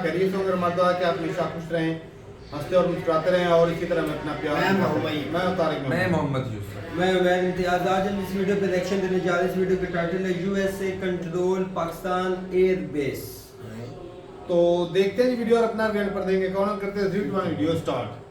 खैरियत से उम्र मर्द कि आप हमेशा खुश रहें, हंसते और मुस्कुराते रहें और इसी तरह मैं अपना प्यार मैं तारिक मैं मोहम्मद यूसुफ। मैं उमैर इम्तियाज। आज हम इस वीडियो पे रिएक्शन देने जा रहे हैं। इस वीडियो का टाइटल है USA control Pakistan air base. तो देखते हैं वीडियो और अपना रिएक्ट कर देंगे। कौन करते हैं 3 2 1 वीडियो स्टार्ट।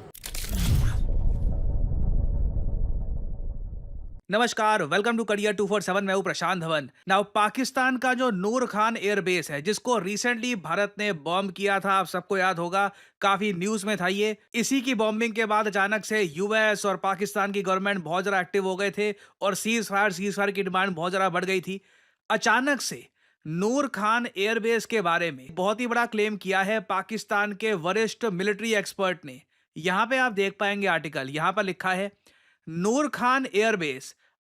नमस्कार, वेलकम टू करियर 247। मैं हूं प्रशांत धवन। नाउ पाकिस्तान का जो नूर खान एयरबेस है, जिसको रिसेंटली भारत ने बॉम्ब किया था, आप सबको याद होगा, काफी न्यूज में था ये। इसी की बॉम्बिंग के बाद अचानक से यूएस और पाकिस्तान की गवर्नमेंट बहुत ज्यादा एक्टिव हो गए थे और सीज फायर की डिमांड बहुत ज्यादा बढ़ गई थी। अचानक से नूर खान एयरबेस के बारे में बहुत ही बड़ा क्लेम किया है पाकिस्तान के वरिष्ठ मिलिट्री एक्सपर्ट ने। यहां पे आप देख पाएंगे आर्टिकल, यहां पर लिखा है Noor Khan airbase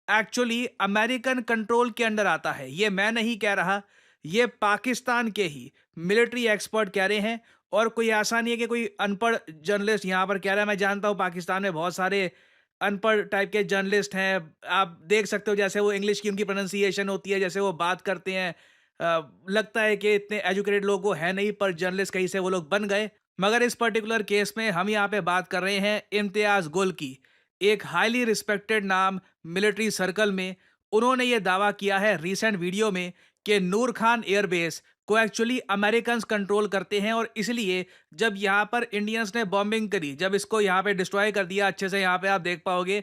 actually American control के अंडर आता है। ये मैं नहीं कह रहा, ये पाकिस्तान के ही मिलिट्री एक्सपर्ट कह रहे हैं। और कोई ऐसा नहीं है कि कोई अनपढ़ जर्नलिस्ट यहां पर कह रहा है। मैं जानता हूं पाकिस्तान में बहुत सारे अनपढ़ टाइप के जर्नलिस्ट हैं। आप देख सकते हो जैसे वो इंग्लिश की उनकी प्रोनाउंसिएशन होती है, जैसे वो बात करते हैं, लगता है कि इतने एजुकेटेड लोग वो है नहीं, पर जर्नलिस्ट कहीं से वो लोग बन गए। मगर इस पर्टिकुलर केस में हम यहाँ पे बात कर रहे हैं इम्तियाज गुल की, एक हाईली रिस्पेक्टेड नाम मिलिट्री सर्कल में। उन्होंने ये दावा किया है रिसेंट वीडियो में कि नूर खान एयरबेस को एक्चुअली अमेरिकन्स कंट्रोल करते हैं और इसलिए जब यहाँ पर इंडियंस ने बॉम्बिंग करी, जब इसको यहाँ पे डिस्ट्रॉय कर दिया, अच्छे से यहाँ पे आप देख पाओगे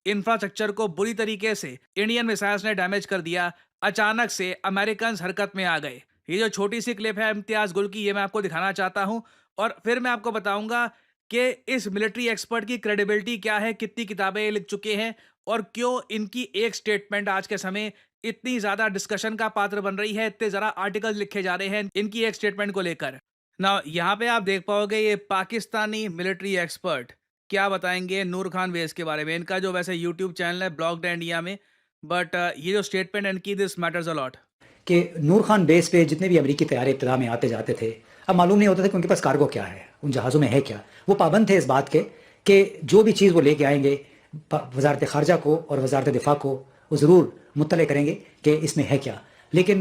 इंफ्रास्ट्रक्चर को बुरी तरीके से इंडियन मिसाइल्स ने डैमेज कर दिया, अचानक से अमेरिकन्स हरकत में आ गए। ये जो छोटी सी क्लिप है इम्तियाज गुल की, ये मैं आपको दिखाना चाहता हूँ और फिर मैं आपको बताऊंगा कि इस मिलिट्री एक्सपर्ट की क्रेडिबिलिटी क्या है, कितनी किताबें ये लिख चुके हैं और क्यों इनकी एक स्टेटमेंट आज के समय इतनी ज्यादा डिस्कशन का पात्र बन रही है, इतने जरा आर्टिकल्स लिखे जा रहे हैं इनकी एक स्टेटमेंट को लेकर। ना यहाँ पे आप देख पाओगे ये पाकिस्तानी मिलिट्री एक्सपर्ट क्या बताएंगे नूर खान बेस के बारे में। इनका जो वैसे यूट्यूब चैनल है ब्लॉग्ड इंडिया में, बट ये जो स्टेटमेंट इनकी, दिस मैटर्स अ लॉट। कि नूर खान बेस पे जितने भी अमेरिकी तैयारे इब्तदा में आते जाते थे, अब मालूम नहीं होता था कि उनके पास कार्गो क्या है, उन जहाज़ों में है क्या। वो पाबंद थे इस बात के कि जो भी चीज़ वो लेके आएंगे वजारत ख़ारजा को और वजारत दिफा को वो ज़रूर मुत्तले करेंगे कि इसमें है क्या। लेकिन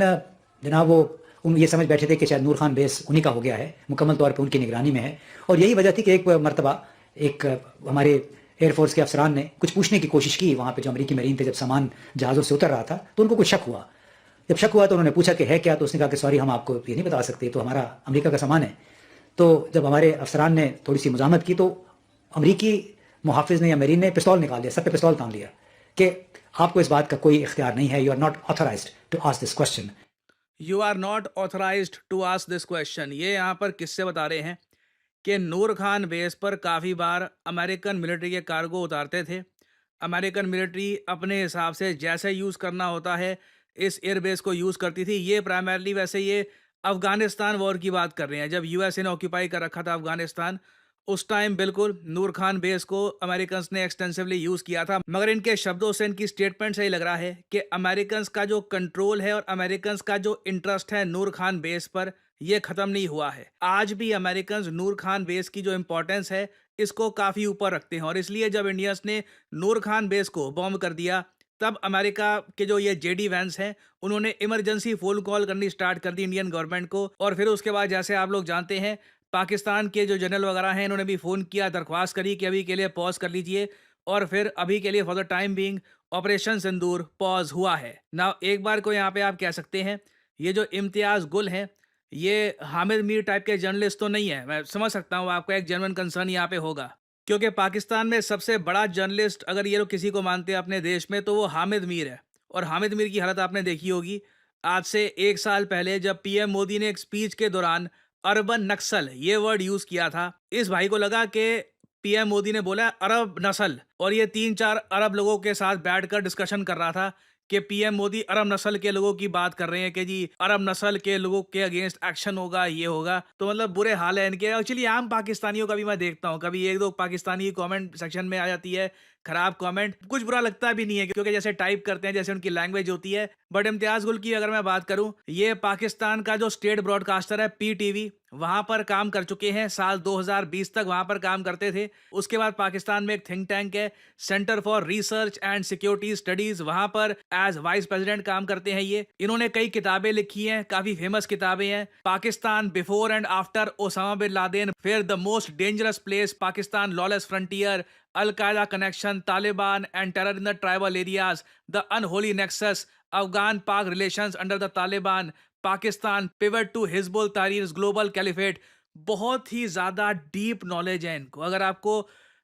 जनाब वो उन ये समझ बैठे थे कि शायद नूर खान बेस उन्हीं का हो गया है, मुकम्मल तौर पर उनकी निगरानी में है। और यही वजह थी कि एक मरतबा एक हमारे एयरफोर्स के अफसरान ने कुछ पूछने की कोशिश की वहाँ पर, जो अमरीकी मरीन थे, जब सामान जहाज़ों से उतर रहा था तो उनको कुछ शक हुआ। जब शक हुआ तो उन्होंने पूछा कि है क्या, तो उसने कहा कि सॉरी हम आपको ये नहीं बता सकते, तो हमारा अमेरिका का सामान है। तो जब हमारे अफसरान ने थोड़ी सी मुजामत की तो अमरीकी मुहाफिज ने या मरीन ने पिस्तौल निकाल लिया, सब पे पिस्तौल तान लिया कि आपको इस बात का कोई इख्तियार नहीं है, you are not authorized to ask this question. You are not authorized to ask this question. ये यहाँ पर किससे बता रहे हैं कि नूर खान बेस पर काफ़ी बार अमेरिकन मिलिट्री के कार्गो उतारते थे। अमेरिकन मिलिट्री अपने हिसाब से जैसे यूज़ करना होता है इस एयरबेस को यूज़ करती थी। ये प्राइमरली वैसे ये अफ़गानिस्तान वॉर की बात कर रहे हैं, जब यूएसए ने ऑक्यूपाई कर रखा था अफ़गानिस्तान, उस टाइम बिल्कुल नूर खान बेस को अमेरिकन्स ने एक्सटेंसिवली यूज़ किया था। मगर इनके शब्दों से, इनकी स्टेटमेंट से ही लग रहा है कि अमेरिकन्स का जो कंट्रोल है और अमेरिकन्स का जो इंटरेस्ट है नूर खान बेस पर, ये ख़त्म नहीं हुआ है। आज भी अमेरिकन्स नूर खान बेस की जो इंपॉर्टेंस है इसको काफ़ी ऊपर रखते हैं और इसलिए जब इंडियंस ने नूर खान बेस को बॉम्ब कर दिया, तब अमेरिका के जो ये जेडी वैंस हैं उन्होंने इमरजेंसी फ़ोन कॉल करनी स्टार्ट कर दी इंडियन गवर्नमेंट को। और फिर उसके बाद जैसे आप लोग जानते हैं पाकिस्तान के जो जनरल वगैरह हैं इन्होंने भी फ़ोन किया, दरख्वास्त करी कि अभी के लिए पॉज कर लीजिए। और फिर अभी के लिए for the time being operation Sindoor pause हुआ है ना। एक बार को यहाँ पे आप कह सकते हैं ये जो इम्तियाज़ गुल हैं ये हामिद मीर टाइप के जर्नलिस्ट तो नहीं है। मैं समझ सकता हूँ आपका एक जेन्युइन कंसर्न यहाँ पे होगा, क्योंकि पाकिस्तान में सबसे बड़ा जर्नलिस्ट अगर ये लोग किसी को मानते हैं अपने देश में तो वो हामिद मीर है। और हामिद मीर की हालत आपने देखी होगी आज से 1 साल पहले जब पीएम मोदी ने एक स्पीच के दौरान अरबन नक्सल ये वर्ड यूज किया था। इस भाई को लगा कि पीएम मोदी ने बोला अरब नस्ल, और ये 3-4 अरब लोगों के साथ बैठकर डिस्कशन कर रहा था कि पीएम मोदी अरब नस्ल के लोगों की बात कर रहे हैं कि जी अरब नस्ल के लोगों के अगेंस्ट एक्शन होगा, ये होगा। तो मतलब बुरे हाल है इनके। एक्चुअली आम पाकिस्तानियों का भी मैं देखता हूँ, कभी एक दो पाकिस्तानी कमेंट सेक्शन में आ जाती है, खराब कमेंट, कुछ बुरा लगता भी नहीं है क्योंकि जैसे टाइप करते हैं, जैसे उनकी लैंग्वेज होती है। बट इम्तियाज गुल की अगर मैं बात करूं, ये पाकिस्तान का जो स्टेट ब्रॉडकास्टर है PTV, वहां पर काम कर चुके हैं। साल 2020 तक वहां पर काम करते थे। उसके बाद पाकिस्तान में एक थिंक टैंक है, centre for research and security studies, वहां पर एज वाइस प्रेसिडेंट काम करते हैं ये। इन्होंने कई किताबें लिखी हैं, काफी फेमस किताबें हैं। Pakistan before and after Osama bin Laden, फिर the most dangerous place, Pakistan lawless frontier, al Qaeda connection, Taliban and terror in the tribal areas, the unholy nexus, Afghan Pak relations under the Taliban, Pakistan pivot to Hizbul Tahrir global caliphate. बहुत ही ज्यादा deep knowledge है इनको। अगर आपको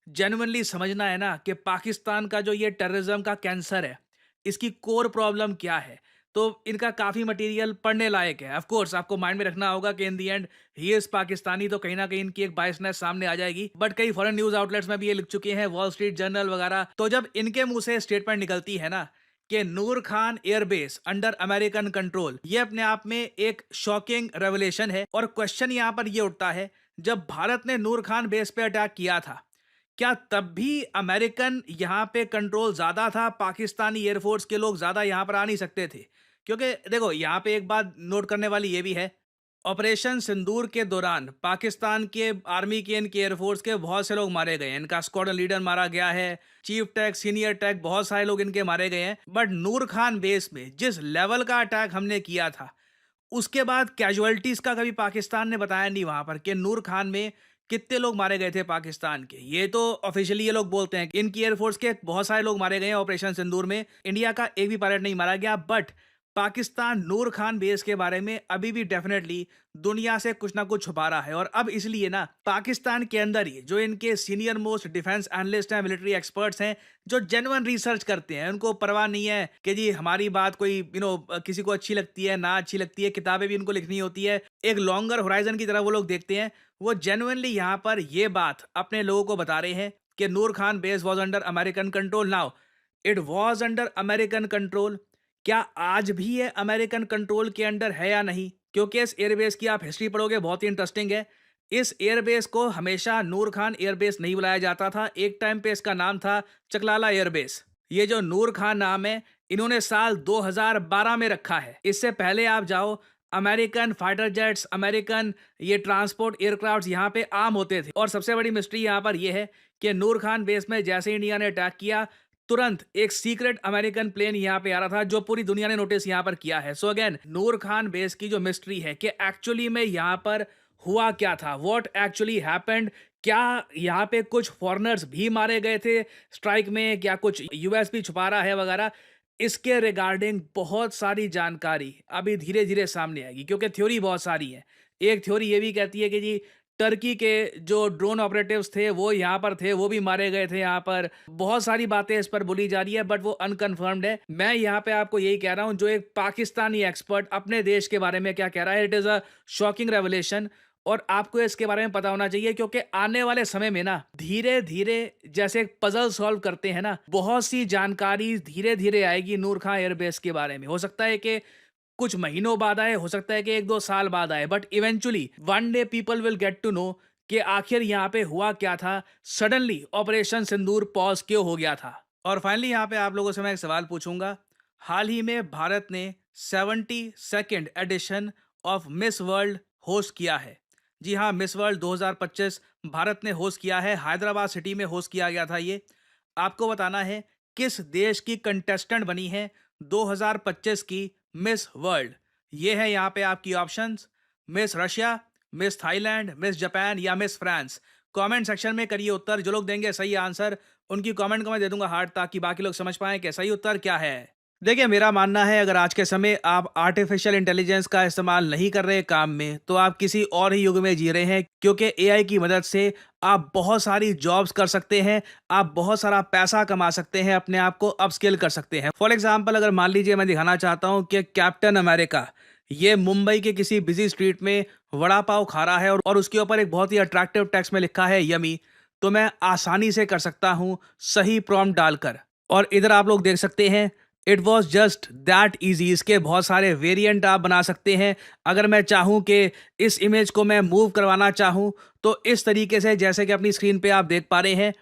genuinely समझना है ना कि पाकिस्तान का जो ये टेररिज्म का कैंसर है, इसकी कोर प्रॉब्लम क्या है, तो इनका काफी मटेरियल पढ़ने लायक है। ऑफ कोर्स आपको माइंड में रखना होगा कि इन दी एंड ही इज पाकिस्तानी, तो कहीं ना कहीं इनकी एक बायसनेस सामने आ जाएगी। बट कई फॉरेन न्यूज आउटलेट्स में भी ये लिख चुके हैं, वॉल स्ट्रीट जर्नल वगैरह। तो जब इनके मुंह से स्टेटमेंट निकलती है ना कि Noor Khan airbase under American control, ये अपने आप में एक शॉकिंग रेवलेशन है। और क्वेश्चन यहां पर ये उठता है, जब भारत ने नूर खान बेस पे अटैक किया था, क्या तब भी अमेरिकन यहां पे कंट्रोल ज्यादा था? पाकिस्तानी एयरफोर्स के लोग ज्यादा यहां पर आ नहीं सकते थे? क्योंकि देखो यहां पे एक बात नोट करने वाली ये भी है, ऑपरेशन सिंदूर के दौरान पाकिस्तान के आर्मी के, इनके एयरफोर्स के बहुत से लोग मारे गए हैं। इनका स्क्वाड्रन लीडर मारा गया है, चीफ टैक, सीनियर टैक, बहुत सारे लोग इनके मारे गए हैं। बट नूर खान बेस में जिस लेवल का अटैक हमने किया था, उसके बाद कैजुअलिटीज का कभी पाकिस्तान ने बताया नहीं वहां पर कि नूर खान में कितने लोग मारे गए थे पाकिस्तान के। ये तो ऑफिशियली ये लोग बोलते हैं कि इनकी एयरफोर्स के बहुत सारे लोग मारे गए हैं ऑपरेशन सिंदूर में, इंडिया का एक भी पायलट नहीं मारा गया। But Pakistan Noor Khan base के बारे में अभी भी डेफिनेटली दुनिया से कुछ ना कुछ छुपा रहा है। और अब इसलिए ना पाकिस्तान के अंदर ही जो इनके सीनियर मोस्ट डिफेंस एनालिस्ट हैं, मिलिट्री एक्सपर्ट्स हैं, जो जेन्युइन रिसर्च करते हैं, उनको परवाह नहीं है कि जी हमारी बात कोई किसी को अच्छी लगती है ना अच्छी लगती है, किताबें भी उनको लिखनी होती है, एक लॉन्गर होराइजन की तरह वो लोग देखते हैं। वो जेन्युइनली यहाँ पर ये बात अपने लोगों को बता रहे हैं कि Noor Khan base was under American control. Now it was under American control, क्या आज भी ये अमेरिकन कंट्रोल के अंडर है या नहीं? क्योंकि इस एयरबेस की आप हिस्ट्री पढ़ोगे, बहुत ही इंटरेस्टिंग है। इस एयरबेस को हमेशा नूर खान एयरबेस नहीं बुलाया जाता था। एक टाइम पे इसका नाम था चकलाला एयरबेस। ये जो नूर खान नाम है, इन्होंने साल 2012 में रखा है। इससे पहले आप जाओ, अमेरिकन फाइटर जेट्स, अमेरिकन ये ट्रांसपोर्ट एयरक्राफ्ट यहाँ पे आम होते थे। और सबसे बड़ी मिस्ट्री यहाँ पर यह है कि नूर खान बेस में जैसे इंडिया ने अटैक किया, तुरंत एक सीक्रेट अमेरिकन प्लेन यहाँ पे आ रहा था, जो पूरी दुनिया ने नोटिस यहाँ पर किया है। सो अगेन नूर खान बेस की जो मिस्ट्री है कि एक्चुअली में यहाँ पर हुआ क्या था, व्हाट एक्चुअली हैपेंड, क्या यहाँ पे कुछ फॉरेनर्स भी मारे गए थे स्ट्राइक में, क्या कुछ यूएस भी छुपा रहा है वगैरह, इसके रिगार्डिंग बहुत सारी जानकारी अभी धीरे धीरे सामने आएगी। क्योंकि थ्योरी बहुत सारी है। एक थ्योरी ये भी कहती है कि जी टर्की के जो ड्रोन ऑपरेटिव्स थे वो यहाँ पर थे, वो भी मारे गए थे यहाँ पर। बहुत सारी बातें इस पर बोली जा रही है, बट वो अनकन्फर्म्ड है। मैं यहाँ पे आपको यही कह रहा हूँ, जो एक पाकिस्तानी एक्सपर्ट अपने देश के बारे में क्या कह रहा है, it is a shocking revelation. और आपको इसके बारे में पता होना चाहिए, क्योंकि आने वाले समय में ना धीरे धीरे जैसे एक पजल सॉल्व करते हैं ना, बहुत सी जानकारी धीरे धीरे आएगी नूर खान एयरबेस के बारे में। हो सकता है कि कुछ महीनों बाद आए, हो सकता है कि 1-2 साल बाद आए, but eventually one day people will get to know कि आखिर यहाँ पे हुआ क्या था, सडनली ऑपरेशन सिंदूर पॉज क्यों हो गया था। और फाइनली यहाँ पे आप लोगों से मैं एक सवाल पूछूंगा। हाल ही में भारत ने 72nd edition of Miss World host किया है। जी हाँ, मिस वर्ल्ड 2025 भारत ने होस्ट किया है। हैदराबाद सिटी में होस्ट किया गया था। ये आपको बताना है किस देश की कंटेस्टेंट बनी है 2025 की मिस वर्ल्ड। ये है यहाँ पे आपकी options, miss Russia, miss Thailand, miss Japan या मिस फ्रांस। कमेंट सेक्शन में करिए उत्तर। जो लोग देंगे सही आंसर, उनकी कमेंट को मैं दे दूंगा हार्ट, ताकि बाकी लोग समझ पाएं कि सही उत्तर क्या है। देखिए, मेरा मानना है अगर आज के समय आप आर्टिफिशियल इंटेलिजेंस का इस्तेमाल नहीं कर रहे काम में, तो आप किसी और ही युग में जी रहे हैं। क्योंकि एआई की मदद से आप बहुत सारी जॉब्स कर सकते हैं, आप बहुत सारा पैसा कमा सकते हैं, अपने आप को अपस्किल कर सकते हैं। फॉर एग्जाम्पल, अगर मान लीजिए मैं दिखाना चाहता हूँ कि कैप्टन अमेरिका ये मुंबई के किसी बिजी स्ट्रीट में वड़ा पाव खा रहा है और उसके ऊपर एक बहुत ही अट्रैक्टिव टेक्स्ट में लिखा है यमी, तो मैं आसानी से कर सकता हूँ सही प्रॉम्प्ट डालकर। और इधर आप लोग देख सकते हैं, it was just that easy. इसके बहुत सारे वेरिएंट आप बना सकते हैं। अगर मैं चाहूँ कि इस इमेज को मैं मूव करवाना चाहूँ, तो इस तरीके से, जैसे कि अपनी स्क्रीन पे आप देख पा रहे हैं,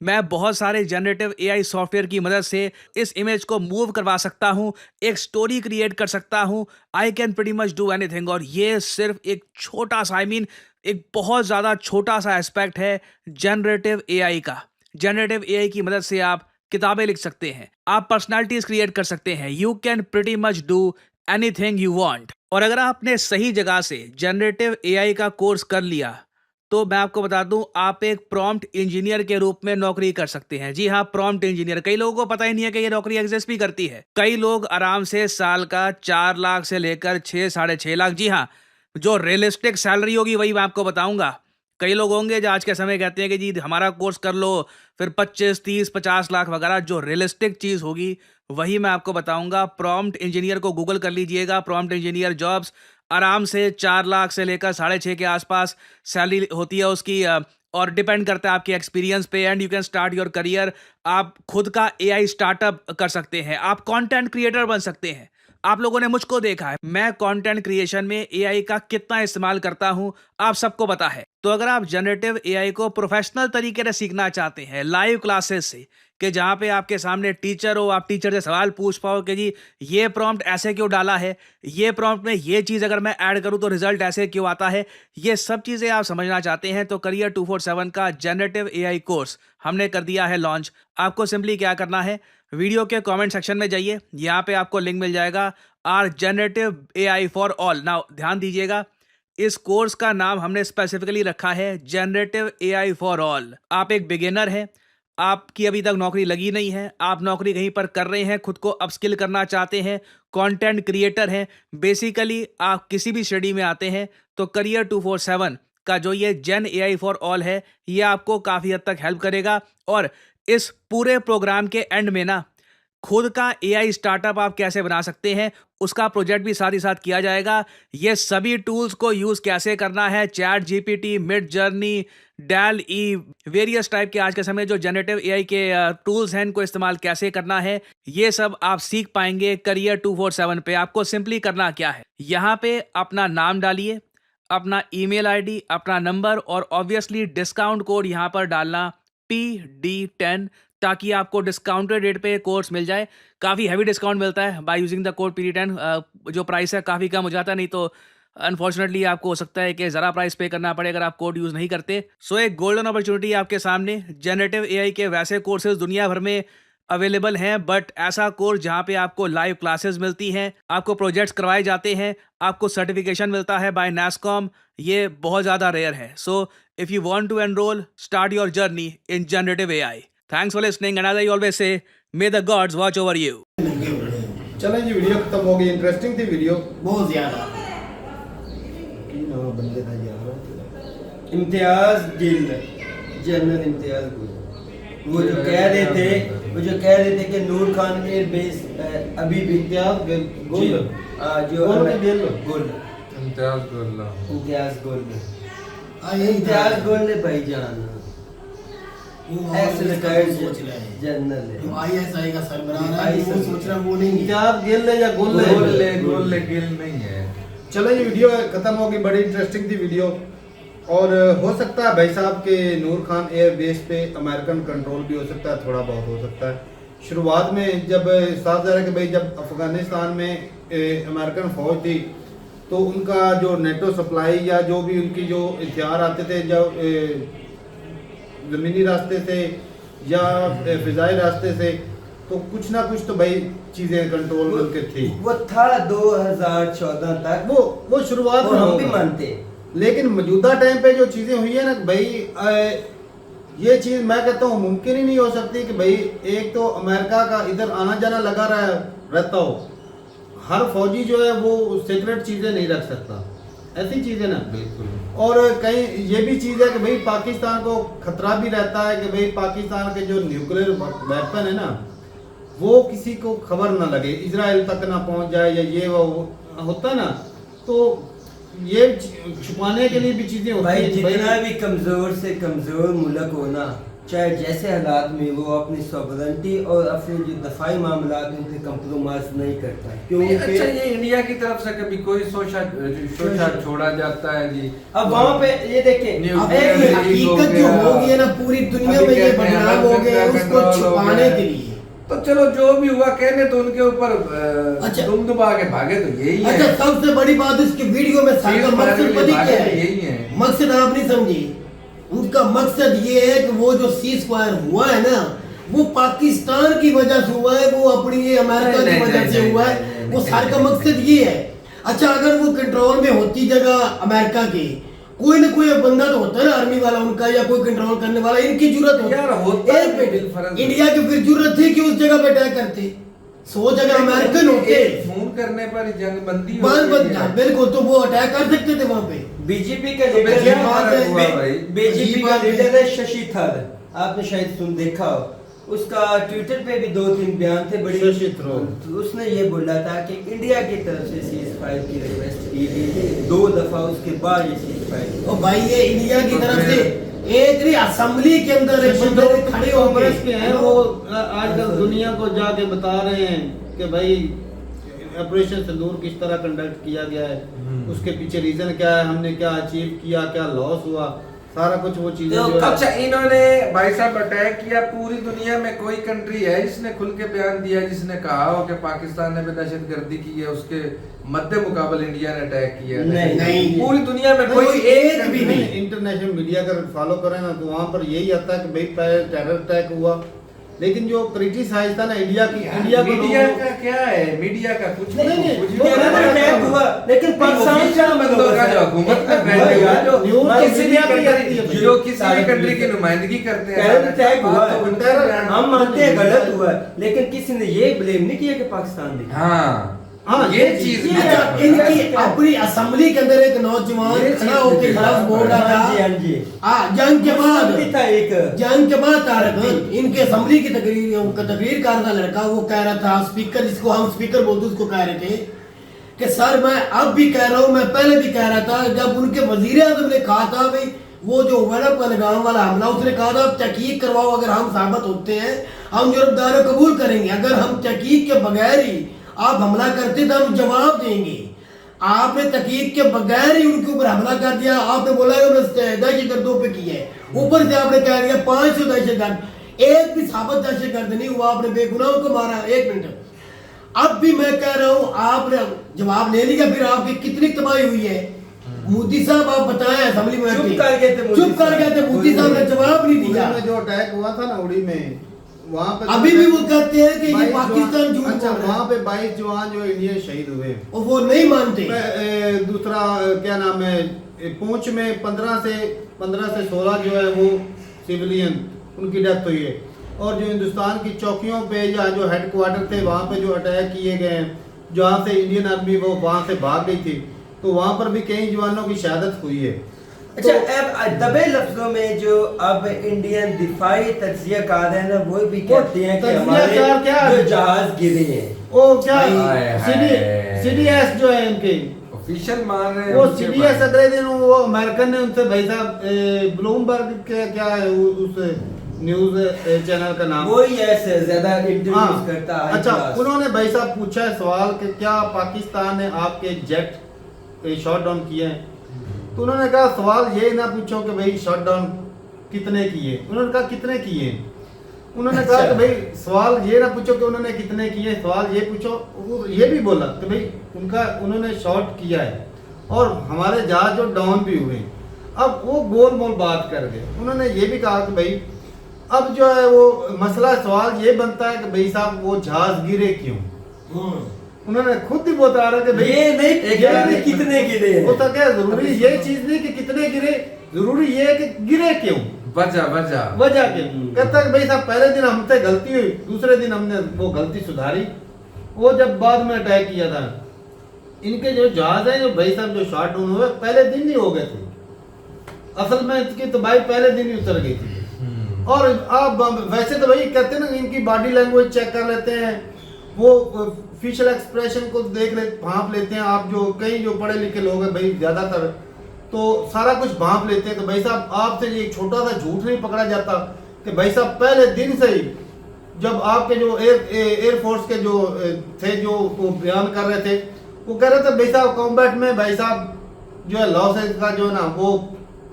मैं बहुत सारे जनरेटिव एआई सॉफ्टवेयर की मदद से इस इमेज को मूव करवा सकता हूं, एक स्टोरी क्रिएट कर सकता हूं। I can pretty much do anything. और ये सिर्फ एक छोटा सा एक बहुत ज़्यादा छोटा सा एस्पेक्ट है जनरेटिव एआई का। जनरेटिव एआई की मदद से आप किताबें लिख सकते हैं, आप पर्सनालिटीज क्रिएट कर सकते हैं। You can pretty much do anything you want. और अगर आपने सही जगह से जनरेटिव एआई का कोर्स कर लिया तो मैं आपको बता दूं, आप एक प्रॉम्प्ट इंजीनियर के रूप में नौकरी कर सकते हैं। जी हाँ, प्रॉम्प्ट इंजीनियर। कई लोगों को पता ही नहीं है कि ये नौकरी एग्जिस्ट भी करती है। कई लोग आराम से साल का 4 लाख से लेकर 6 साढ़े 6 लाख, जी हाँ, जो रियलिस्टिक सैलरी होगी वही मैं आपको बताऊंगा। कई लोग होंगे जो आज के समय कहते हैं कि जी हमारा कोर्स कर लो, फिर 25 30 50 लाख वगैरह। जो रियलिस्टिक चीज़ होगी वही मैं आपको बताऊंगा। प्रॉम्प्ट इंजीनियर को गूगल कर लीजिएगा, प्रॉम्प्ट इंजीनियर जॉब्स। आराम से 4 लाख से लेकर 6.5 के आसपास सैलरी होती है उसकी, और डिपेंड करता है आपके एक्सपीरियंस पे। And you can start your career. आप खुद का एआई स्टार्टअप कर सकते हैं, आप कंटेंट क्रिएटर बन सकते हैं। आप लोगों ने मुझको देखा है, मैं कंटेंट क्रिएशन में एआई का कितना इस्तेमाल करता हूं, आप सबको पता है। तो अगर आप जनरेटिव एआई को प्रोफेशनल तरीके से सीखना चाहते हैं, लाइव क्लासेस से, कि जहां पे आपके सामने टीचर हो, आप टीचर से सवाल पूछ पाओ कि जी ये प्रॉम्प्ट ऐसे क्यों डाला है, ये प्रॉम्प्ट में ये चीज़ अगर मैं ऐड करूं तो रिजल्ट ऐसे क्यों आता है, ये सब चीज़ें आप समझना चाहते हैं तो करियर 247 का जनरेटिव एआई कोर्स हमने कर दिया है लॉन्च। आपको सिंपली क्या करना है, वीडियो के कमेंट सेक्शन में जाइए, यहाँ पे आपको लिंक मिल जाएगा, our generative AI for all. Now ध्यान दीजिएगा, इस कोर्स का नाम हमने स्पेसिफिकली रखा है जनरेटिव एआई फॉर ऑल। आप एक बिगिनर हैं, आपकी अभी तक नौकरी लगी नहीं है, आप नौकरी कहीं पर कर रहे हैं, खुद को अपस्किल करना चाहते हैं, कंटेंट क्रिएटर हैं, बेसिकली आप किसी भी स्टडी में आते हैं तो करियर 247 का जो ये जन एआई फॉर ऑल है, ये आपको काफ़ी हद तक हेल्प करेगा। और इस पूरे प्रोग्राम के एंड में ना, खुद का एआई स्टार्टअप आप कैसे बना सकते हैं उसका प्रोजेक्ट भी साथ ही साथ किया जाएगा। ये सभी टूल्स को यूज़ कैसे करना है, chat GPT, Midjourney, Dall E, various type के आज के समय जो जनरेटिव एआई के टूल्स हैं, इनको इस्तेमाल कैसे करना है, ये सब आप सीख पाएंगे करियर 247 पे। आपको सिंपली करना क्या है, यहाँ पे अपना नाम डालिए, अपना ईमेल आईडी, अपना नंबर और ऑब्वियसली डिस्काउंट कोड यहाँ पर डालना PD10, ताकि आपको डिस्काउंटेड रेट पे कोर्स मिल जाए। काफ़ी हैवी डिस्काउंट मिलता है by using the code PD10। जो प्राइस है काफ़ी कम हो जाता है, नहीं तो अनफॉर्चुनेटली आपको हो सकता है कि ज़रा प्राइस पे करना पड़े अगर आप कोड यूज़ नहीं करते। सो एक गोल्डन अपॉर्चुनिटी आपके सामने। जनरेटिव एआई के वैसे कोर्सेज दुनिया भर में अवेलेबल हैं, बट ऐसा कोर्स जहाँ पे आपको लाइव क्लासेस मिलती हैं, आपको प्रोजेक्ट्स करवाए जाते हैं, आपको सर्टिफिकेशन मिलता है बाय NASSCOM, ये बहुत ज़्यादा रेयर है। So if you want to enrol, start your journey in generative AI. Thanks for listening, and as I always say, may the gods watch over you. चलें जी, वीडियो खत्म हो गई। इंटरेस्टिंग थी video बहुत ज्यादा। की नाम बंदे था यार, इम्तियाज गिल, जनरल इम्तियाज गिल। वो जो कह रहे थे कि नूर खान एयरबेस अभी भी इम्तियाज जी, जो गुल इम्तियाज गुल ने भाईजान सोच रहे हैं जनरल है, जो ISI का सरबराह है, वो सोच रहा है वो नहीं है। इम्तियाज गिल है या गुल है? गिल नहीं है। चलो ये वीडियो खत्म हो गई। बड़ी इंटरेस्टिंग थी वीडियो, और हो सकता है भाई साहब के नूर खान एयर बेस पे अमेरिकन कंट्रोल भी हो सकता है, थोड़ा बहुत हो सकता है। शुरुआत में जब साफ ज़ाहिर है कि भाई जब अफगानिस्तान में अमेरिकन फौज थी तो उनका जो नेटो सप्लाई या जो भी उनकी जो हथियार आते थे, जब ज़मीनी रास्ते से या फिजाई रास्ते से, तो कुछ ना कुछ तो भाई चीज़ें कंट्रोल में उनके थी। वो था 2014 तक, वो शुरुआत में हम भी होगा। मानते, लेकिन मौजूदा टाइम पे जो चीज़ें हुई है ना भाई, ये चीज़ मैं कहता हूँ मुमकिन ही नहीं हो सकती कि भाई एक तो अमेरिका का इधर आना जाना लगा रहता हो, हर फौजी जो है वो सीक्रेट चीज़ें नहीं रख सकता, ऐसी चीज़ें ना। बिल्कुल। और कहीं ये भी चीज़ है कि भाई पाकिस्तान को खतरा भी रहता है कि भाई पाकिस्तान के जो न्यूक्लियर वेपन है ना, वो किसी को खबर ना लगे, इजराइल तक ना पहुंच जाए, या ये वो होता है ना, तो ये छुपाने के लिए भी चीज़ें होती भाई हैं। जितना भी कमज़ोर से कमज़ोर मुल्क हो ना, चाहे जैसे हालात में वो अपनी सॉवरेंटी और अपने जो दफाई मामला उनसे कंप्रोमाइज नहीं करता नहीं, क्योंकि अच्छा ये इंडिया की तरफ से कभी कोई शोषा छोड़ा जाता है जी। अब वहाँ पे ये देखें न्यूज़ अब में एक लीक हो हकीकत जो गया। हो गई है ना पूरी दुनिया अभी में ये कहते हैं बदनाम हो अमेरिकन गए का उसको कंट्रोल हो छुपाने गया। के लिए। तो चलो जो भी हुआ कहने तो उनके ऊपर अच्छा। दुम दुबा के भागे तो यही है। अच्छा सबसे बड़ी बात इसकी वीडियो में सर का सीज फायर मकसद के लिए पता क्या भागे यही है? है। मकसद आप नहीं समझे। उनका मकसद ये है कि वो जो सीज फायर हुआ है ना वो पाकिस्तान की वजह से हुआ है, वो अपनी ये अमेरिका की नहीं, वजह नहीं, से नहीं, हुआ नहीं, है। नहीं, वो नहीं, सर का नहीं, मकसद ये है। अच्छा अगर वो कंट्रोल में होती जगह अमेरिका की कोई ना कोई बंदा तो होता है ना आर्मी वाला उनका या कोई कंट्रोल करने वाला, इनकी जरूरत होती यार, होता है, एक मिनट, बिलफर्ज। इंडिया की फिर जरूरत थी कि उस जगह पे अटैक करते। 100 जगह अमेरिकन होते एक फोन करने पर जंग बंदी हो बंद गई बंद है। बिल्कुल, तो वो अटैक कर सकते थे वहां पे। बीजेपी का तो लीडर बीजेपी बात है, हुआ भाई। बीजेपी अजीब का बात है। लीडर है शशि थरूर, आपने शायद सुन देखा हो। उसका ट्विटर पे भी 2-3 बयान थे बड़ी। शशि थरूर। तो उसने ये बोला था कि इंडिया की तरफ से सीज फायर की रिक्वेस्ट की गई थी 2 दफा, उसके बाद ये सीज फायर। और भाई ये इंडिया की तो तरफ फिर- से एक ही असेंबली के अंदर एक बंदे ने खड़े हो कांग्रेस के हैं वो आजकल दुनिया को जाके बता रहे हैं कि भाई ऑपरेशन सिंदूर किस तरह कंडक्ट किया गया है, उसके पीछे रीजन क्या है, हमने क्या अचीव किया, क्या लॉस हुआ, सारा कुछ वो चीजें तो जो है। अच्छा इन्होंने भाई साहब अटैक किया, पूरी दुनिया में कोई कंट्री है जिसने खुल के बयान दिया जिसने कहा हो कि पाकिस्तान ने भी दहशतगर्दी की है, उसके मध्य मुकाबले इंडिया ने अटैक किया है? नहीं। पूरी दुनिया में कोई कोई एक एक भी country नहीं। इंटरनेशनल मीडिया अगर फॉलो करें ना तो वहाँ पर यही आता है कि भाई पहले टेरर अटैक हुआ, लेकिन जो क्रिटिसाइज था ना इंडिया की, इंडिया को मीडिया लोगों- का क्या है, मीडिया का कुछ नहीं, नहीं, कुछ वो टेरर अटैक हुआ, लेकिन पाकिस्तान ऑफिशियल बंदों का जो हुकूमत में बैठे हुए जो न्यूज़ किसी भी मीडिया पे आती है कंट्री भाई। जो किसी भी कंट्री की नुमाइंदगी करते हैं टेरर अटैक हुआ तो है। उनका बयान- हम मानते हैं गलत हुआ है, लेकिन किसी ने ये ब्लेम नहीं किया कि पाकिस्तान ने किया। हाँ हाँ, ये चीज ये भी अच्छा है। इनकी अपनी असेंबली के अंदर एक नौजवान ये खड़ा चीज होकर भी खिलाफ बोल रहा हाँ जी, था हाँ जी। जंग के बाद भी था एक जंग के बाद तारक इनके असेंबली की तकरीर कर रहा लड़का, वो कह रहा था स्पीकर, जिसको हम स्पीकर बोलते उसको कह रहे थे कि सर मैं अब भी कह रहा हूँ, मैं पहले भी कह रहा था, जब उनके वजीर आजम ने कहा था भाई वो जो हुआ ना पहलगाम वाला हमला, उसने कहा था तहकीक करवाओ, अगर हम साबित होते हैं हम जुर्मदार कबूल करेंगे, अगर हम तहकीक के बगैर ही आप हमला करते तो हम जवाब देंगे। आपने तहकीक के बगैर ही उनके ऊपर हमला कर दिया, आपने बोला कि हमने दहशतगर्दों पे किया है, ऊपर से आपने कह दिया 500 दहशतगर्द, एक भी साबित दहशतगर्द नहीं हुआ, आपने बेगुनाहों को मारा। एक मिनट, अब भी मैं कह रहा हूँ आपने जवाब ले लिया, फिर आपकी कितनी तबाही हुई है? मोदी साहब आप बताएं, असेंबली में चुप बैठे। कर गए थे मोदी चुप कर गए थे, मोदी साहब ने जवाब नहीं उड़ी दिया। में जो अटैक हुआ था ना उड़ी में, वहाँ पे अभी भी वो कहते हैं कि ये 22 पाकिस्तान झूठ अच्छा बोल रहा वहाँ है पे 22 जवान जो इंडियन शहीद हुए। और वो नहीं मानते। दूसरा क्या नाम है, पुंछ में 15 से 16 जो है वो सिविलियन उनकी डेथ हुई है, और जो हिंदुस्तान की चौकियों पे या जो हेडक्वार्टर थे वहाँ पे जो अटैक किए गए हैं, जहाँ से इंडियन आर्मी वो वहाँ से भाग गई थी, तो वहाँ पर भी कई जवानों की शहादत हुई है। अच्छा अब दबे लफ्जों में जो अब इंडियन दिफाई तज्जिया कार है ना, वो भी कहते हैं कि तज्जिया हमारे कार क्या है? जो जहाज गिरे हैं, वो क्या हाय, हाय। सीडीएस जो है इनके, ऑफिशियल मान रहे हैं वो उनके सीडीएस बारे में। अगले दिन वो अमेरिकन ने उनसे भाई साहब ब्लूमबर्ग के क्या है उस न्यूज चैनल का नाम, वो ही ऐसे ज्यादा इंटरव्यूज करता है। अच्छा उन्होंने भाई साहब पूछा है सवाल कि क्या पाकिस्तान ने आपके जेट शॉट डाउन किए हैं, तो उन्होंने कहा सवाल ये ना पूछो कि भाई शॉट डाउन कितने किए, उन्होंने कहा कितने किए, उन्होंने कहा कि भाई सवाल ये ना पूछो कि उन्होंने कितने किए, सवाल ये पूछो, वो ये भी बोला कि भाई उन्होंने शॉट किया है और हमारे जहाज जो डाउन भी हुए। अब वो गोल मोल बात कर गए, उन्होंने ये भी कहा कि भाई अब जो है वो मसला सवाल ये बनता है कि भाई साहब वो जहाज गिरे क्यों। उन्होंने खुद ही बता रहा कि भाई ये नहीं ये कितने गिरे हैं। वो तो क्या जरूरी ये चीज नहीं कि कितने गिरे, जरूरी ये है कि गिरे क्यों, वजह वजह क्या। कहता है कि भाई साहब पहले दिन हमसे गलती हुई, दूसरे दिन हमने वो गलती सुधारी, वो जब बाद में अटैक किया था इनके जो जहाज है जो भाई साहब जो शॉट डाउन हुए पहले दिन ही हो गए थे, असल में इसकी तबाही पहले दिन ही उतर गई थी। और आप वैसे तो भाई कहते हैं ना इनकी बॉडी लैंग्वेज चेक कर लेते हैं, वो फेशियल एक्सप्रेशन को देख ले भांप लेते हैं, आप जो कई जो पढ़े लिखे लोग हैं भाई ज्यादातर तो सारा कुछ भांप लेते हैं। तो भाई साहब आपसे एक छोटा सा झूठ नहीं पकड़ा जाता कि भाई साहब पहले दिन से ही जब आपके जो एयरफोर्स के जो थे जो वो बयान कर रहे थे, वो कह रहे थे भाई साहब कॉम्बैट में भाई साहब जो है लॉसेज का जो है ना वो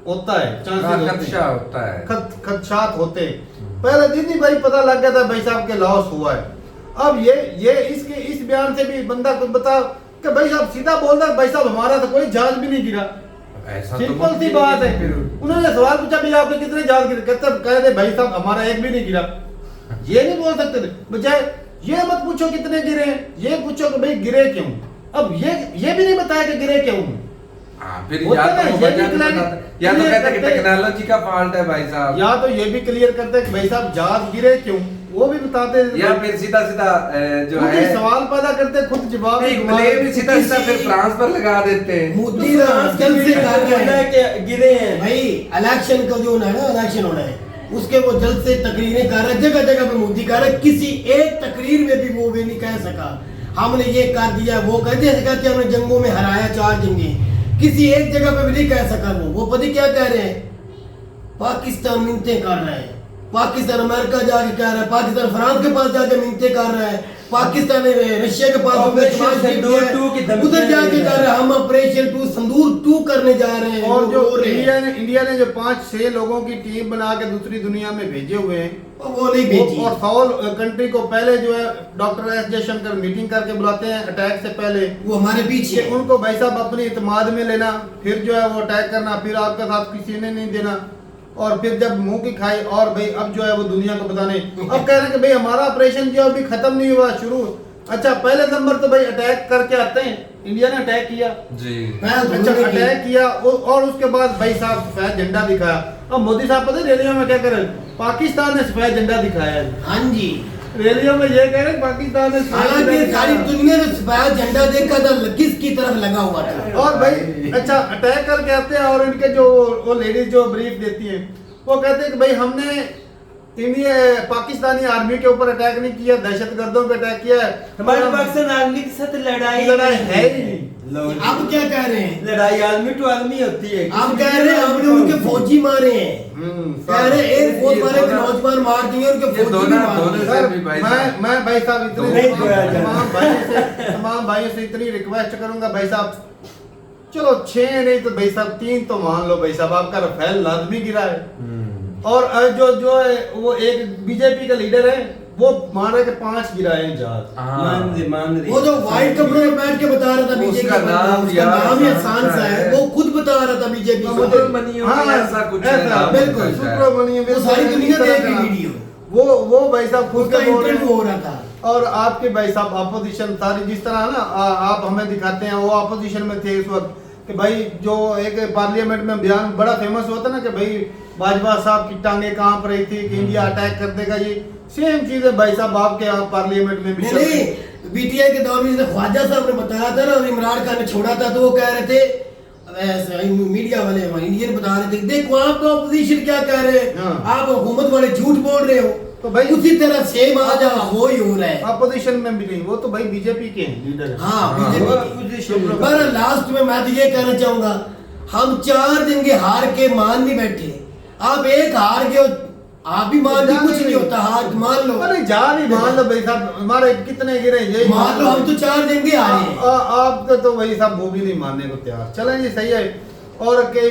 होता है, चांसेस खदशा होता है, खदशात होते हैं। पहले दिन ही भाई पता लग गया था भाई साहब के लॉस हुआ है। अब ये इसके इस बयान से भी बंदा कुछ बता कि भाई साहब सीधा बोल रहा भाई साहब हमारा तो कोई जहाज भी नहीं गिरा। ऐसा सिंपल सी बात है। उन्होंने सवाल पूछा भाई आपने कितने जहाज गिरे, कह दे भाई साहब हमारा एक भी नहीं गिरा। ये नहीं बोल सकते थे, बजाय ये मत पूछो कितने गिरे हैं, ये पूछो कि भाई गिरे क्यों। अब ये भी नहीं बताया कि गिरे क्यों। फिर या तो कहते कि टेक्नोलॉजी का फॉल्ट है भाई साहब, या तो ये भी क्लियर करते कि भाई साहब जहाज गिरे क्यों, वो भी बताते, या फिर सीधा जो खुद ही है सवाल पैदा करते, खुद जवाब ब्लेम सीधा फिर फ्रांस पर लगा देते हैं। मोदी जल से कर रहे हैं के गिरे हैं भाई। इलेक्शन का जो होना है ना, इलेक्शन होना है उसके वो जल्द से तकरीरें कर रहे हैं, जगह जगह पे मोदी कर रहे हैं। किसी एक तकरीर में भी वो भी नहीं कह सका हमने ये कर दिया वो कर दिया, कहते हमने जंगों में हराया 4 जंगें, किसी एक जगह पे भी नहीं कह सका। वो पता क्या कह रहे हैं, पाकिस्तान मिन्नतें कर रहा है, पाकिस्तान अमेरिका जाके कह रहा है, पाकिस्तान फ्रांस के पास जाके मिन्नतें कर रहा है, पाकिस्तान रशिया के पास ऑपरेशन सिंदूर 2 की धमकी उधर जाके कर रहा है, हम ऑपरेशन 2 सिंदूर 2 करने जा रहे हैं। और जो वो इंडिया ने जो 5-6 लोगों की टीम बना के दूसरी दुनिया में भेजे हुए हैं, वो नहीं भेजी। और 100 कंट्री को पहले जो है डॉक्टर एस जयशंकर मीटिंग करके बुलाते हैं अटैक से पहले, वो हमारे पीछे कि उनको भाई साहब अपनी इत्मीनान में लेना, फिर जो है वो अटैक करना, फिर आपका साथ किसी ने नहीं देना, और फिर जब मुंह की खाई और भाई अब जो है वो दुनिया को बताने। अब कह रहे हैं कि भाई हमारा ऑपरेशन जो अभी खत्म नहीं हुआ, शुरू। अच्छा पहले नंबर तो भाई अटैक करके आते हैं, इंडिया ने अटैक किया जी, अच्छा अटैक किया और उसके बाद भाई साहब सफेद झंडा दिखाया। अब मोदी साहब पता है रैलियों में क्या कर रहे हैं, पाकिस्तान ने सफेद झंडा दिखाया है। हाँ जी, रैलियों में ये कह रहे हैं पाकिस्तान ने सफेद हालांकि झंडा सारी दिखाया। दुनिया ने सफेद झंडा देखा था, किसकी तरफ लगा हुआ था। और भाई अच्छा अटैक करके आते हैं और इनके जो वो लेडीज जो ब्रीफ देती हैं वो कहते हैं कि भाई हमने इंडिया पाकिस्तानी आर्मी के ऊपर अटैक नहीं किया, दहशतगर्दों पे अटैक किया है। हमारे पाकिस्तान आर्मी के साथ लड़ाई है ही नहीं। अब क्या कह रहे हैं, लड़ाई आर्मी टू आर्मी होती है। आप कह रहे हैं हमने उनके फौजी मारे हैं, कह रहे हैं एयरफोर्स वाले के नौजवान मार दिए, उनके फौजी भी मारे। सर मैं भाई साहब तमाम भाइयों से इतनी रिक्वेस्ट करूंगा भाई साहब, चलो 6 नहीं तो भाई साहब 3 तो मान लो भाई साहब, आपका रफेल लाजमी गिरा है। और जो है वो एक बीजेपी का लीडर है वो मान रहे कि 5 गिराए हैं जहाज। मान रही वो जो व्हाइट कपड़े में बैठ के बता रहा था बीजेपी उसका नाम ही आसान सा है, वो खुद बता रहा था बीजेपी को। ऐसा कुछ है नाम बिल्कुल कुछ है। सुब्रमण्यम वो सारी दुनिया देख रही वीडियो, वो भाई साहब खुद उसका का बोल रहे हैं। इंटरव्यू हो रहा था। और आपके भाई साहब अपोजिशन सारी जिस तरह ना आप हमें दिखाते हैं, वो अपोजिशन में थे इस वक्त कि भाई जो एक पार्लियामेंट में बयान बड़ा फेमस हुआ था ना कि भाई बाजवा साहब की टांगे कांप रही थी कि इंडिया अटैक कर देगा, ये सेम चीज है भाई साहब आपके पार्लियामेंट में भी चल रही है। नहीं, बीटीआई के दौर में ख्वाजा साहब ने बताया था ना, और इमरान खान ने छोड़ा था, तो वो कह रहे थे मीडिया वाले हमारे इंडियन बता रहे थे देखो आपका ऑपोजिशन क्या कह रहे हैं, हाँ। आप हुकूमत वाले झूठ बोल रहे हो। तो भाई उसी तरह सेम आज वो ही हो रहा है। अपोजिशन में भी नहीं, वो तो भाई बीजेपी के हैं लीडर हैं। हाँ वो बीजेपी opposition में। पर लास्ट में मैं तो ये कहना चाहूंगा, हम 4 जंगे हार के मान नहीं बैठे, आप एक हार गए, आप भी मान ली, कुछ नहीं होता, हार मान लो। अरे जा नहीं मान लो भाई साहब, हमारे कितने गिरे यही मान लो, हम तो 4 जंगे हारे हैं। आप तो भाई साहब वो भी नहीं मानने को तैयार। चलें जी सही है। और कई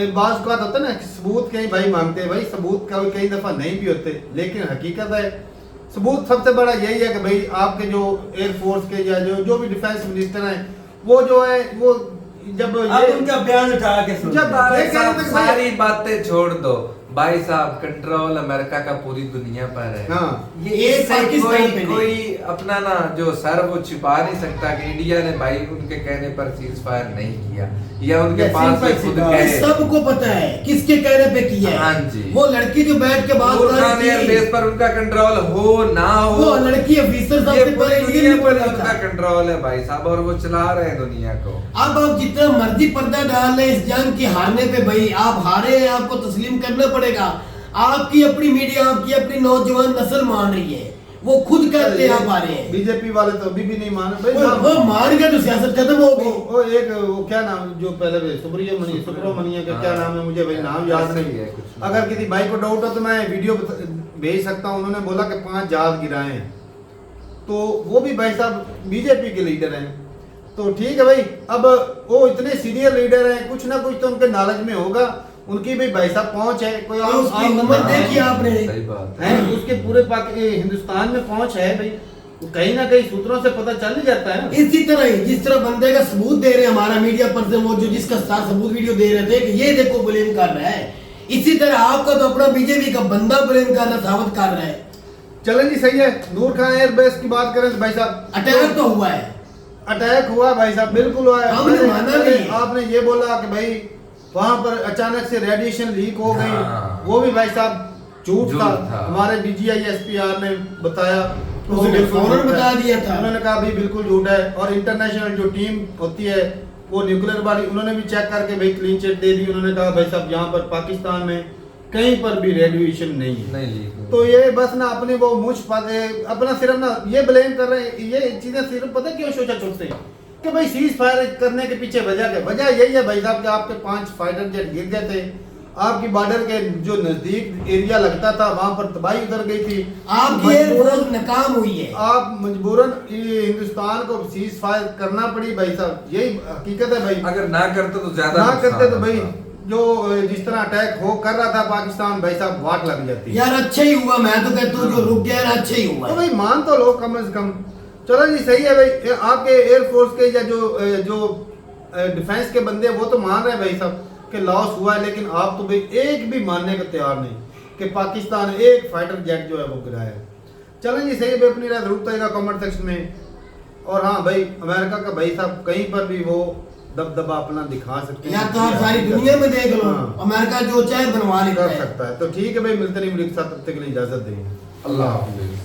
बात होता है ना कि सबूत कई भाई मांगते हैं, भाई सबूत कई दफा नहीं भी होते, लेकिन हकीकत है सबूत सबसे बड़ा यही है कि भाई आपके जो एयरफोर्स के या जो भी डिफेंस मिनिस्टर हैं वो जो है वो जब अब उनका बयान उठा के सुन जब भाई साहब सारी बातें छोड़ दो भाई साहब, कंट्रोल अमेरिका का पूरी दुनिया पर है। हाँ। ये ये इससे पाकिस्तान पे नहीं। कोई अपना ना जो सर वो छिपा नहीं सकता कि इंडिया ने भाई उनके कहने पर सीज फायर नहीं किया, या उनके पास से खुद गए। सबको पता है किसके कहने पे किया है। हाँ जी। वो लड़की जो बैठ के बात कर रही एयरबेस थी, पर उनका कंट्रोल हो ना हो, वो लड़की ऑफिसर ये सबसे पूरी पहले दुनिया इंडियन पर बोला उनका था। कंट्रोल है भाई साहब, और वो चला रहे हैं दुनिया को। अब आप जितना मर्जी पर्दा डाल लें इस जंग की हारने पे, भाई आप हारे हैं, आपको तस्लीम करना पड़ेगा। आपकी अपनी मीडिया, आपकी अपनी नौजवान नस्ल मान रही है, वो खुद कहते आप आ रहे हैं। बीजेपी वाले तो अभी भी नहीं मान भाई। वो मान गए तो सियासत खत्म हो गई। वो एक वो क्या नाम जो पहले सुब्रमण्यम का क्या नाम है, मुझे भाई नाम याद नहीं है। अगर किसी भाई को डाउट हो तो मैं वीडियो भेज सकता हूँ। उन्होंने बोला कि 5 जहाज गिराए हैं, तो वो भी भाई साहब बीजेपी के लीडर हैं। तो ठीक है भाई, अब वो इतने सीनियर लीडर हैं, कुछ ना कुछ तो उनके नॉलेज में होगा, उनकी भी भाई साहब पहुंच है। कोई उसकी उम्र देखी आपने, सही बात है, उसके पूरे हिंदुस्तान में पहुंच है भाई, कहीं ना कहीं सूत्रों से पता चल ही जाता है ना। इसी तरह ही जिस तरह बंदे का सबूत दे रहे हैं हमारा मीडिया पर्सन, वो जो जिसका साथ सबूत वीडियो दे रहे थे कि ये देखो ब्लेम कर रहा है, इसी तरह आपका तो अपना बीजेपी का बंदा ब्लेम कर रहा, साबित कर रहा है। चलें जी, सही है। नूर खान एयरबेस की बात करें तो भाई साहब अटैक तो हुआ है, अटैक हुआ भाई साहब, बिल्कुल हुआ है। हमने माना नहीं। आपने ये बोला कि भाई वहां पर अचानक से रेडिएशन लीक हो गई, हाँ। वो भी भाई साहब झूठ था। हमारे DGI SPR ने बताया, उसने फौरन बता दिया था। उन्होंने कहा भाई बिल्कुल झूठ है। और इंटरनेशनल जो टीम होती है वो न्यूक्लियर वाली, उन्होंने भी चेक करके भाई क्लीन चिट दे दी। उन्होंने कहा भाई साहब यहाँ पर पाकिस्तान में कहीं पर भी रेडिएशन नहीं है। नहीं लीक। तो ये बस ना अपने वो मुझ अपना सिर्फ ना ये ब्लेम कर रहे हैं। ये चीजें सिर्फ पता क्यों सोचा छोड़ते हैं कि भाई सीज फायर करने के पीछे वजह क्या? वजह यही है भाई साहब कि आपके 5 फाइटर जेट गिर गए थे, आपकी बॉर्डर के जो नजदीक एरिया लगता था वहां पर तबाही उतर गई थी, आपकी एयरफोर्स नाकाम हुई है। आप मजबूरन हिंदुस्तान को सीज फायर करना पड़ी भाई साहब, यही हकीकत है भाई। अगर ना करते तो ज्यादा ना करते तो नुकसान भाई होता। जो जिस तरह अटैक हो कर रहा था पाकिस्तान, भाई साहब वाट लग जाती है। यार अच्छा ही हुआ, मैं तो कहता हूँ जो रुक गया यार अच्छा ही हुआ। तो भाई मान तो लो कम से कम। चलो जी सही है भाई, आपके एयरफोर्स के या जो डिफेंस के बंदे वो तो मान रहे हैं भाई साहब कि लॉस हुआ है, लेकिन आप तो भाई एक भी मानने को तैयार नहीं कि पाकिस्तान एक फाइटर जेट जो है वो गिराया है। चलें जी सही है भाई, अपनी राय जरूर बताइएगा कमेंट सेक्शन में। और हाँ भाई, अमेरिका का भाई साहब कहीं पर भी वो दबदबा अपना दिखा सकते हैं, या तो आप सारी दुनिया में देख लो, हाँ। अमेरिका जो चाहे बनवा लेता कर है। सकता है। तो ठीक है भाई, मिलते नहीं वीडियो के साथ, तब तक के लिए इजाजत देंगे। अल्लाह हाफिज़।